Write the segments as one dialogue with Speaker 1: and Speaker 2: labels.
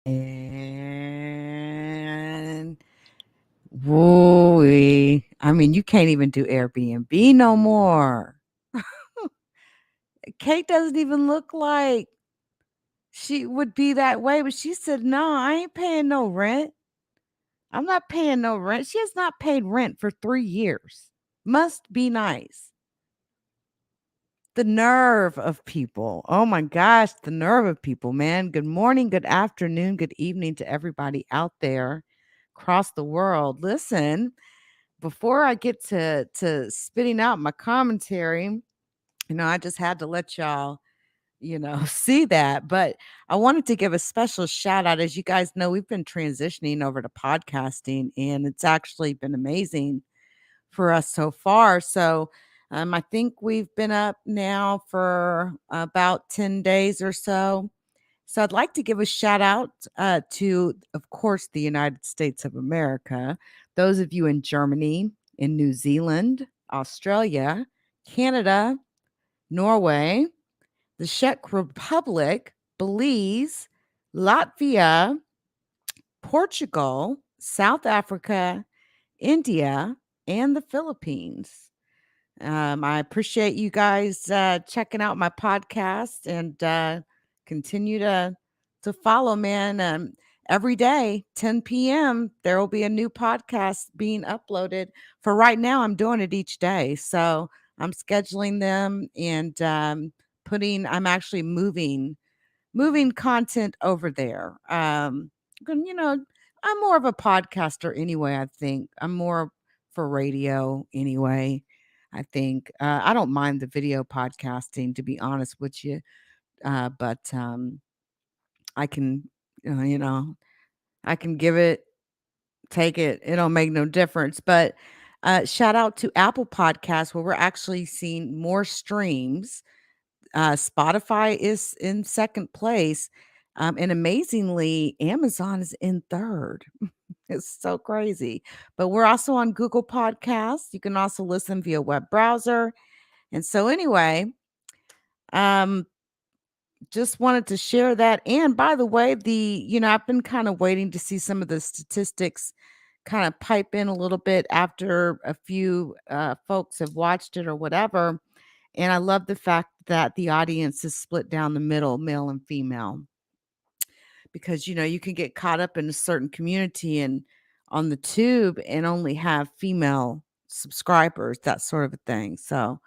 Speaker 1: And woo I mean, you can't even do Airbnb no more. Kate doesn't even look like she would be that way, but she said, "No, I ain't paying no rent. I'm not paying no rent." She has not paid rent for 3 years. Must be nice. The nerve of people. Oh my gosh, the nerve of people, man. Good morning, good afternoon, good evening to everybody out there across the world. Listen, before I get to spitting out my commentary, I just had to let y'all, see that. But I wanted to give a special shout out. As you guys know, we've been transitioning over to podcasting, and it's actually been amazing for us so far. So I think we've been up now for about 10 days or so. So I'd like to give a shout out to, of course, the United States of America, those of you in Germany, in New Zealand, Australia, Canada, Norway, the Czech Republic, Belize, Latvia, Portugal, South Africa, India, and the Philippines. I appreciate you guys checking out my podcast and continue to follow, man. Every day, 10 p.m., there will be a new podcast being uploaded. For right now, I'm doing it each day, so I'm scheduling them and I'm actually moving content over there. You know, I'm more of a podcaster anyway. I think I'm more for radio anyway. I think I don't mind the video podcasting, to be honest with you. But I can, uh, you know, I can give it, take it. It don't make no difference. But shout out to Apple Podcasts, where we're actually seeing more streams. Spotify is in second place. And amazingly, Amazon is in third. It's so crazy. But we're also on Google Podcasts. You can also listen via web browser. And so, anyway, um, just wanted to share that. And by the way, I've been kind of waiting to see some of the statistics kind of pipe in a little bit after a few folks have watched it or whatever. And I love the fact that the audience is split down the middle, male and female, because you can get caught up in a certain community and on the tube and only have female subscribers, that sort of a thing. So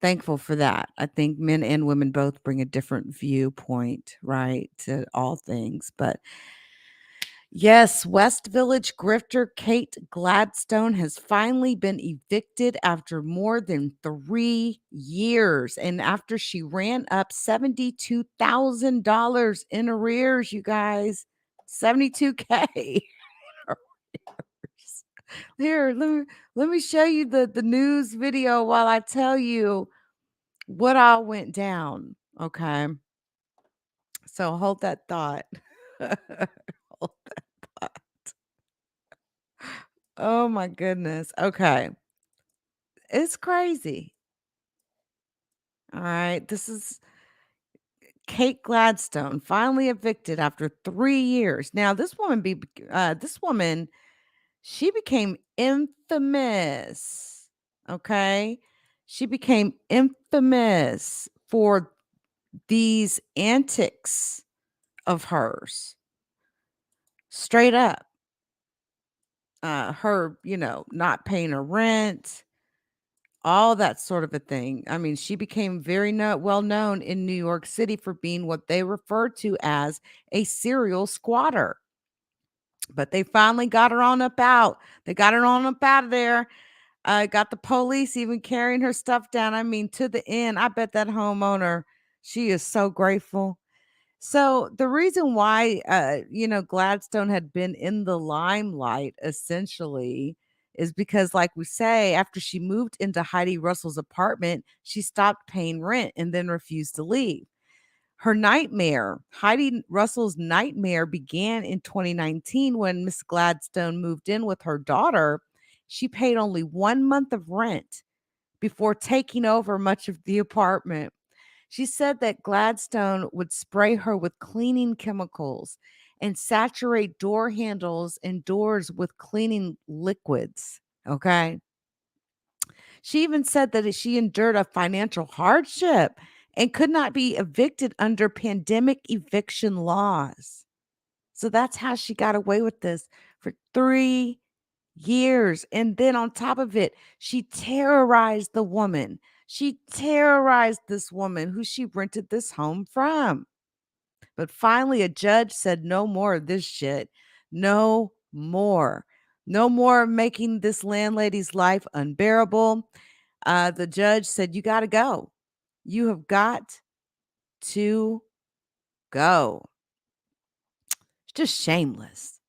Speaker 1: thankful for that. I think men and women both bring a different viewpoint, right, to all things. But yes, West Village grifter Kate Gladstone has finally been evicted after more than 3 years. And after she ran up $72,000 in arrears, you guys. 72K. Here, let me show you the news video while I tell you what all went down. Okay. So hold that thought. Hold that thought. Oh my goodness. Okay. It's crazy. All right. This is Kate Gladstone finally evicted after 3 years. Now, this woman, she became infamous. Okay? She became infamous for these antics of hers. Straight up. Her, not paying her rent, all that sort of a thing. I mean, she became very well known in New York City for being what they refer to as a serial squatter. But they finally got her on up out. They got her on up out of there. Got the police even carrying her stuff down. I mean, to the end. I bet that homeowner, she is so grateful. So the reason why, Gladstone had been in the limelight essentially is because, like we say, after she moved into Heidi Russell's apartment, she stopped paying rent and then refused to leave. Her nightmare, Heidi Russell's nightmare, began in 2019 when Miss Gladstone moved in with her daughter. She paid only 1 month of rent before taking over much of the apartment. She said that Gladstone would spray her with cleaning chemicals and saturate door handles and doors with cleaning liquids. Okay. She even said that she endured a financial hardship and could not be evicted under pandemic eviction laws. So that's how she got away with this for 3 years. And then on top of it, she terrorized the woman. She terrorized this woman who she rented this home from. But finally, a judge said, no more of this shit. No more. No more of making this landlady's life unbearable. The judge said, you got to go. You have got to go. It's just shameless.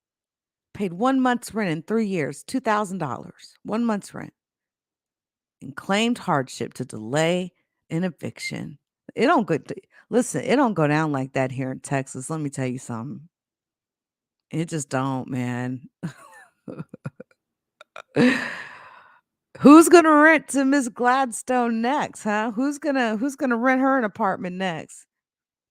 Speaker 1: Paid 1 month's rent in 3 years, $2,000, 1 month's rent, and claimed hardship to delay an eviction. It don't go. Listen, it don't go down like that here in Texas. Let me tell you something. It just don't, man. Who's gonna rent to Miss Gladstone next, huh? Who's gonna rent her an apartment next?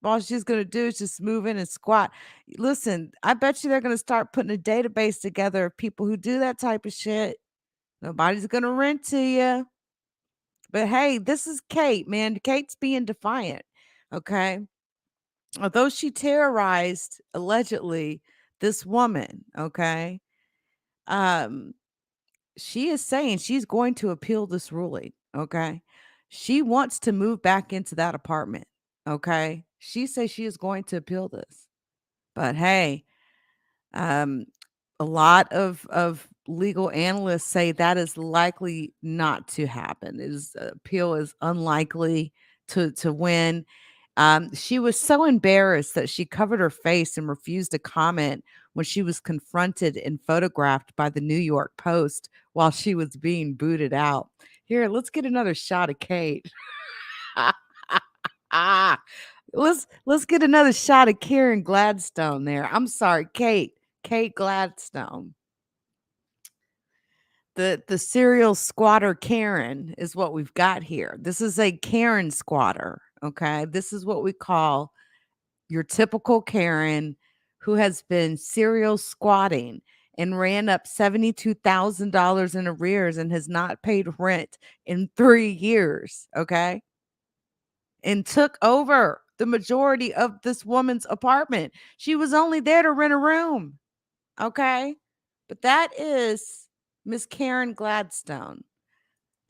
Speaker 1: All she's gonna do is just move in and squat. Listen, I bet you they're gonna start putting a database together of people who do that type of shit. Nobody's gonna rent to you. But hey, this is Kate, man. Kate's being defiant. Okay. Although she terrorized allegedly this woman, okay. Um, she is saying she's going to appeal this ruling. Okay. She wants to move back into that apartment. Okay. She says she is going to appeal this. But hey, um, a lot of legal analysts say that is likely not to happen. Is appeal is unlikely to win. She was so embarrassed that she covered her face and refused to comment when she was confronted and photographed by the New York Post while she was being booted out. Here, let's get another shot of Kate. Let's get another shot of Karen Gladstone there. I'm sorry, Kate Gladstone. The serial squatter Karen is what we've got here. This is a Karen squatter. Okay. This is what we call your typical Karen who has been serial squatting and ran up $72,000 in arrears and has not paid rent in 3 years. Okay. And took over the majority of this woman's apartment. She was only there to rent a room. Okay. But that is Miss Karen Gladstone.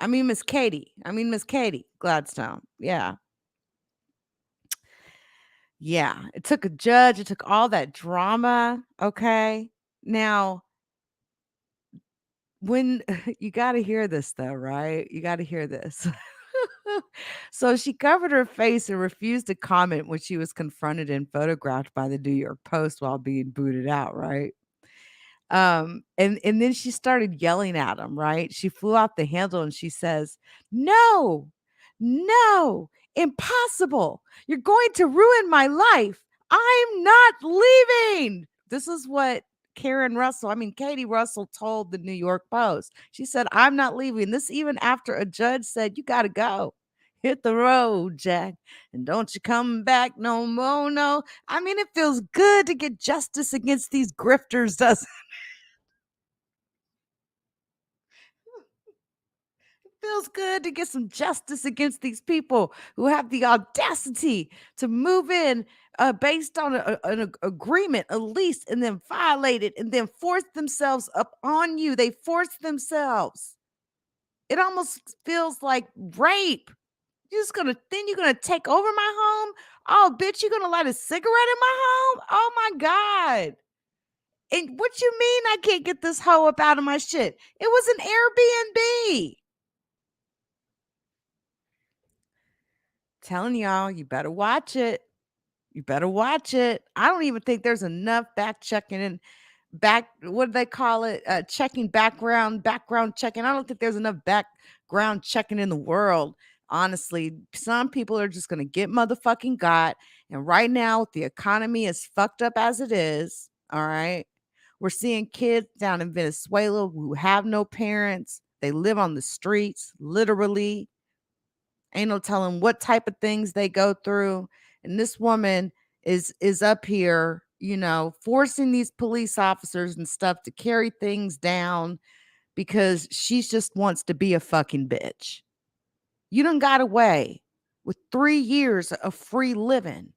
Speaker 1: Miss Katie. Miss Katie Gladstone. Yeah. Yeah. It took a judge. It took all that drama. Okay. Now, when you got to hear this, though, right? You got to hear this. So she covered her face and refused to comment when she was confronted and photographed by the New York Post while being booted out, right? And then she started yelling at him, right? She flew out the handle and she says, "No, no, impossible. You're going to ruin my life. I'm not leaving." This is what Katie Russell told the New York Post. She said, "I'm not leaving." This even after a judge said, "You got to go. Hit the road, Jack, and don't you come back no more." No. It feels good to get justice against these grifters, doesn't feels good to get some justice against these people who have the audacity to move in based on an agreement, a lease, and then violate it and then force themselves up on you. They force themselves. It almost feels like rape. You're gonna take over my home. Oh, bitch, you're gonna light a cigarette in my home. Oh my God. And what you mean I can't get this hoe up out of my shit? It was an Airbnb. Telling y'all, you better watch it. You better watch it. I don't even think there's enough back checking and what do they call it? Checking background checking. I don't think there's enough background checking in the world. Honestly, some people are just gonna get motherfucking got. And right now, with the economy as fucked up as it is, all right, we're seeing kids down in Venezuela who have no parents. They live on the streets, literally. Ain't no telling what type of things they go through. And this woman is up here forcing these police officers and stuff to carry things down because she just wants to be a fucking bitch. You done got away with 3 years of free living.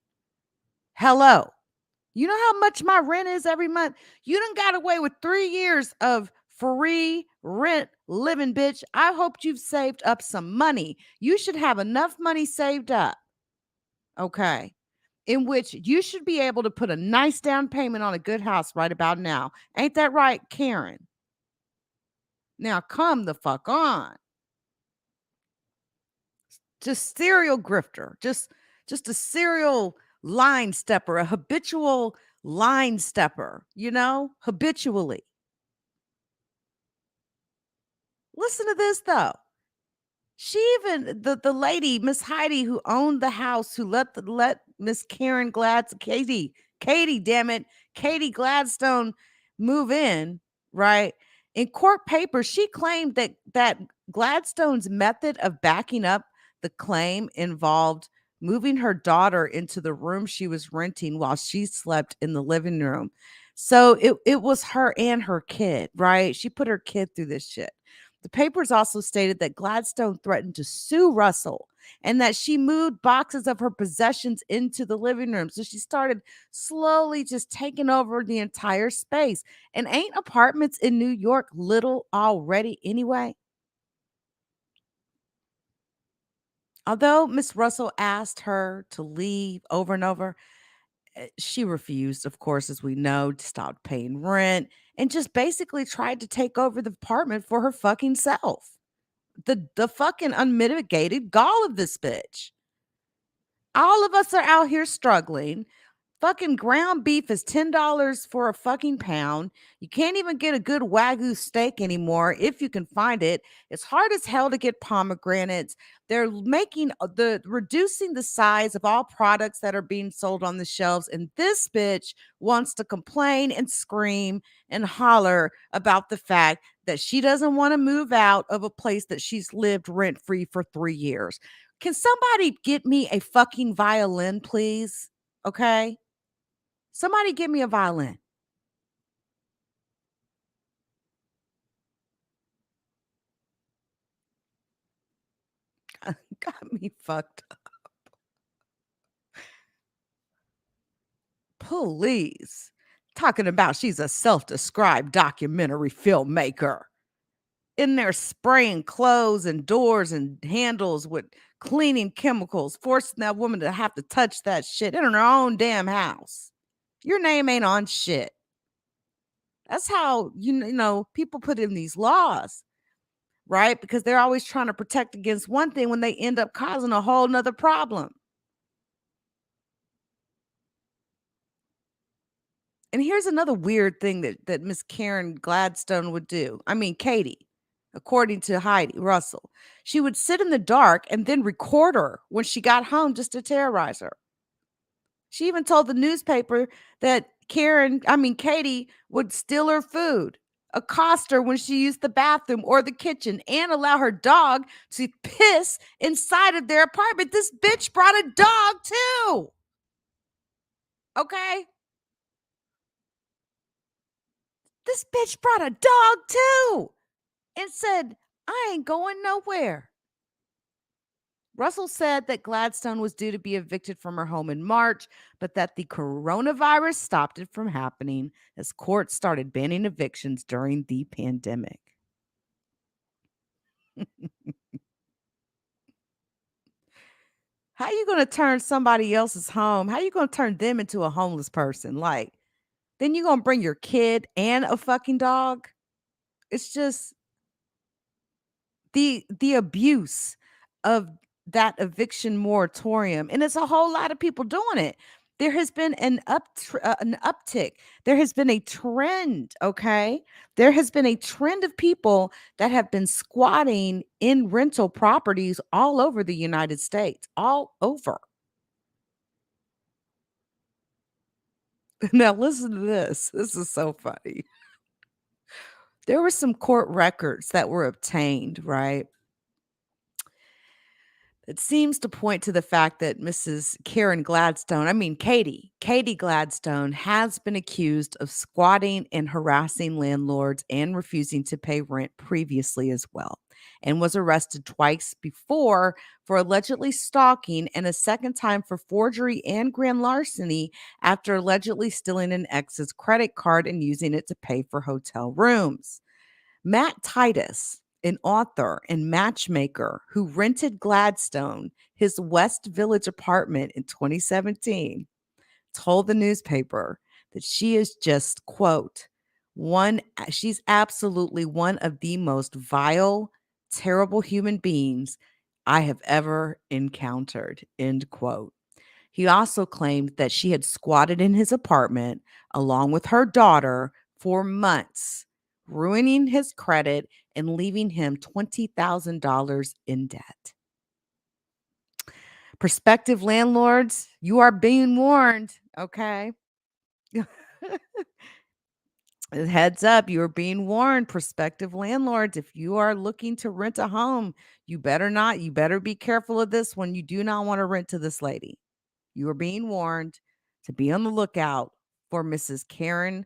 Speaker 1: Hello. You know how much my rent is every month? You done got away with 3 years of free rent living, bitch. I hope you've saved up some money. You should have enough money saved up, okay, in which you should be able to put a nice down payment on a good house right about now. Ain't that right, Karen? Now come the fuck on. Just serial grifter. Just a serial line stepper, a habitual line stepper, habitually. Listen to this though. She even the lady, Miss Heidi, who owned the house, who let Miss Karen Gladstone, Katie, damn it, Katie Gladstone move in, right? In court papers, she claimed that Gladstone's method of backing up the claim involved moving her daughter into the room she was renting while she slept in the living room. So it was her and her kid, right? She put her kid through this shit. The papers also stated that Gladstone threatened to sue Russell and that she moved boxes of her possessions into the living room. So she started slowly just taking over the entire space. And ain't apartments in New York little already anyway? Although Miss Russell asked her to leave over and over, she refused, of course, as we know, stopped paying rent and just basically tried to take over the apartment for her fucking self. The fucking unmitigated gall of this bitch. All of us are out here struggling. Fucking ground beef is $10 for a fucking pound. You can't even get a good Wagyu steak anymore if you can find it. It's hard as hell to get pomegranates. They're making the reducing the size of all products that are being sold on the shelves. And this bitch wants to complain and scream and holler about the fact that she doesn't want to move out of a place that she's lived rent free for 3 years. Can somebody get me a fucking violin, please? Okay. Somebody give me a violin. Got me fucked up. Please. Talking about she's a self-described documentary filmmaker. In there spraying clothes and doors and handles with cleaning chemicals, forcing that woman to have to touch that shit in her own damn house. Your name ain't on shit. That's how people put in these laws, right? Because they're always trying to protect against one thing when they end up causing a whole nother problem. And here's another weird thing that Miss Karen Gladstone would do. I mean, Katie, according to Heidi Russell, she would sit in the dark and then record her when she got home just to terrorize her. She even told the newspaper that Katie would steal her food, accost her when she used the bathroom or the kitchen, and allow her dog to piss inside of their apartment. This bitch brought a dog too. Okay? This bitch brought a dog too and said, I ain't going nowhere. Russell said that Gladstone was due to be evicted from her home in March, but that the coronavirus stopped it from happening as courts started banning evictions during the pandemic. How you going to turn somebody else's home? How you going to turn them into a homeless person? Like, then you going to bring your kid and a fucking dog? It's just the abuse of that eviction moratorium, and it's a whole lot of people doing it. There has been an uptick. There has been a trend, okay? There has been a trend of people that have been squatting in rental properties all over the United States, all over. Now listen to this. This is so funny. There were some court records that were obtained, right? It seems to point to the fact that Mrs. Karen Gladstone, I mean Katie Gladstone, has been accused of squatting and harassing landlords and refusing to pay rent previously as well, and was arrested twice before for allegedly stalking and a second time for forgery and grand larceny after allegedly stealing an ex's credit card and using it to pay for hotel rooms. Matt Titus, an author and matchmaker who rented Gladstone his West Village apartment in 2017, told the newspaper that she is just, quote, she's absolutely one of the most vile, terrible human beings I have ever encountered, end quote. He also claimed that she had squatted in his apartment along with her daughter for months, ruining his credit and leaving him $20,000 in debt. Prospective landlords, you are being warned, okay? Heads up, you are being warned, prospective landlords. If you are looking to rent a home, you better be careful of this one. You do not want to rent to this lady. You are being warned to be on the lookout for Mrs. Karen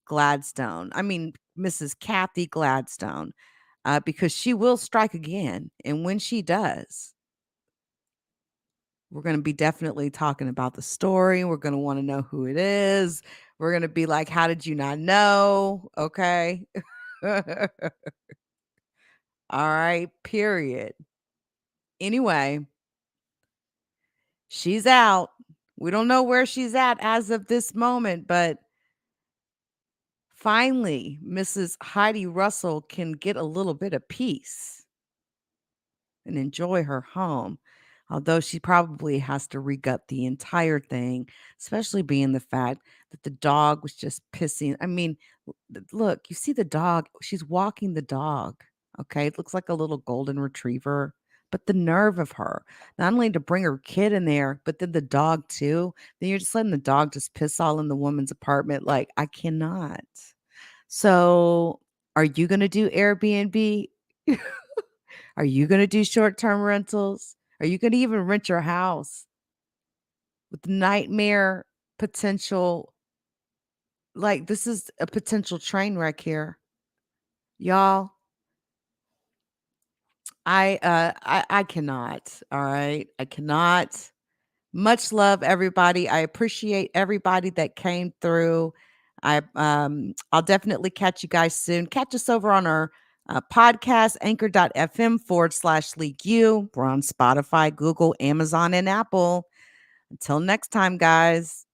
Speaker 1: Gladstone. I mean, Mrs. Kathy Gladstone, because she will strike again. And when she does, we're going to be definitely talking about the story. We're going to want to know who it is. We're going to be like, how did you not know? Okay. All right. Period. Anyway, she's out. We don't know where she's at as of this moment, but finally, Mrs. Heidi Russell can get a little bit of peace and enjoy her home, although she probably has to regut the entire thing, especially being the fact that the dog was just pissing. I mean, look, you see the dog, she's walking the dog. Okay. It looks like a little golden retriever. But the nerve of her, not only to bring her kid in there, but then the dog too. Then you're just letting the dog just piss all in the woman's apartment. Like, I cannot. So, are you going to do Airbnb? Are you going to do short-term rentals? Are you going to even rent your house with nightmare potential? Like, this is a potential train wreck here. Y'all, I cannot. All right. I cannot. Much love, everybody. I appreciate everybody that came through. I'll definitely catch you guys soon. Catch us over on our podcast, anchor.fm/League U. We're on Spotify, Google, Amazon, and Apple. Until next time, guys.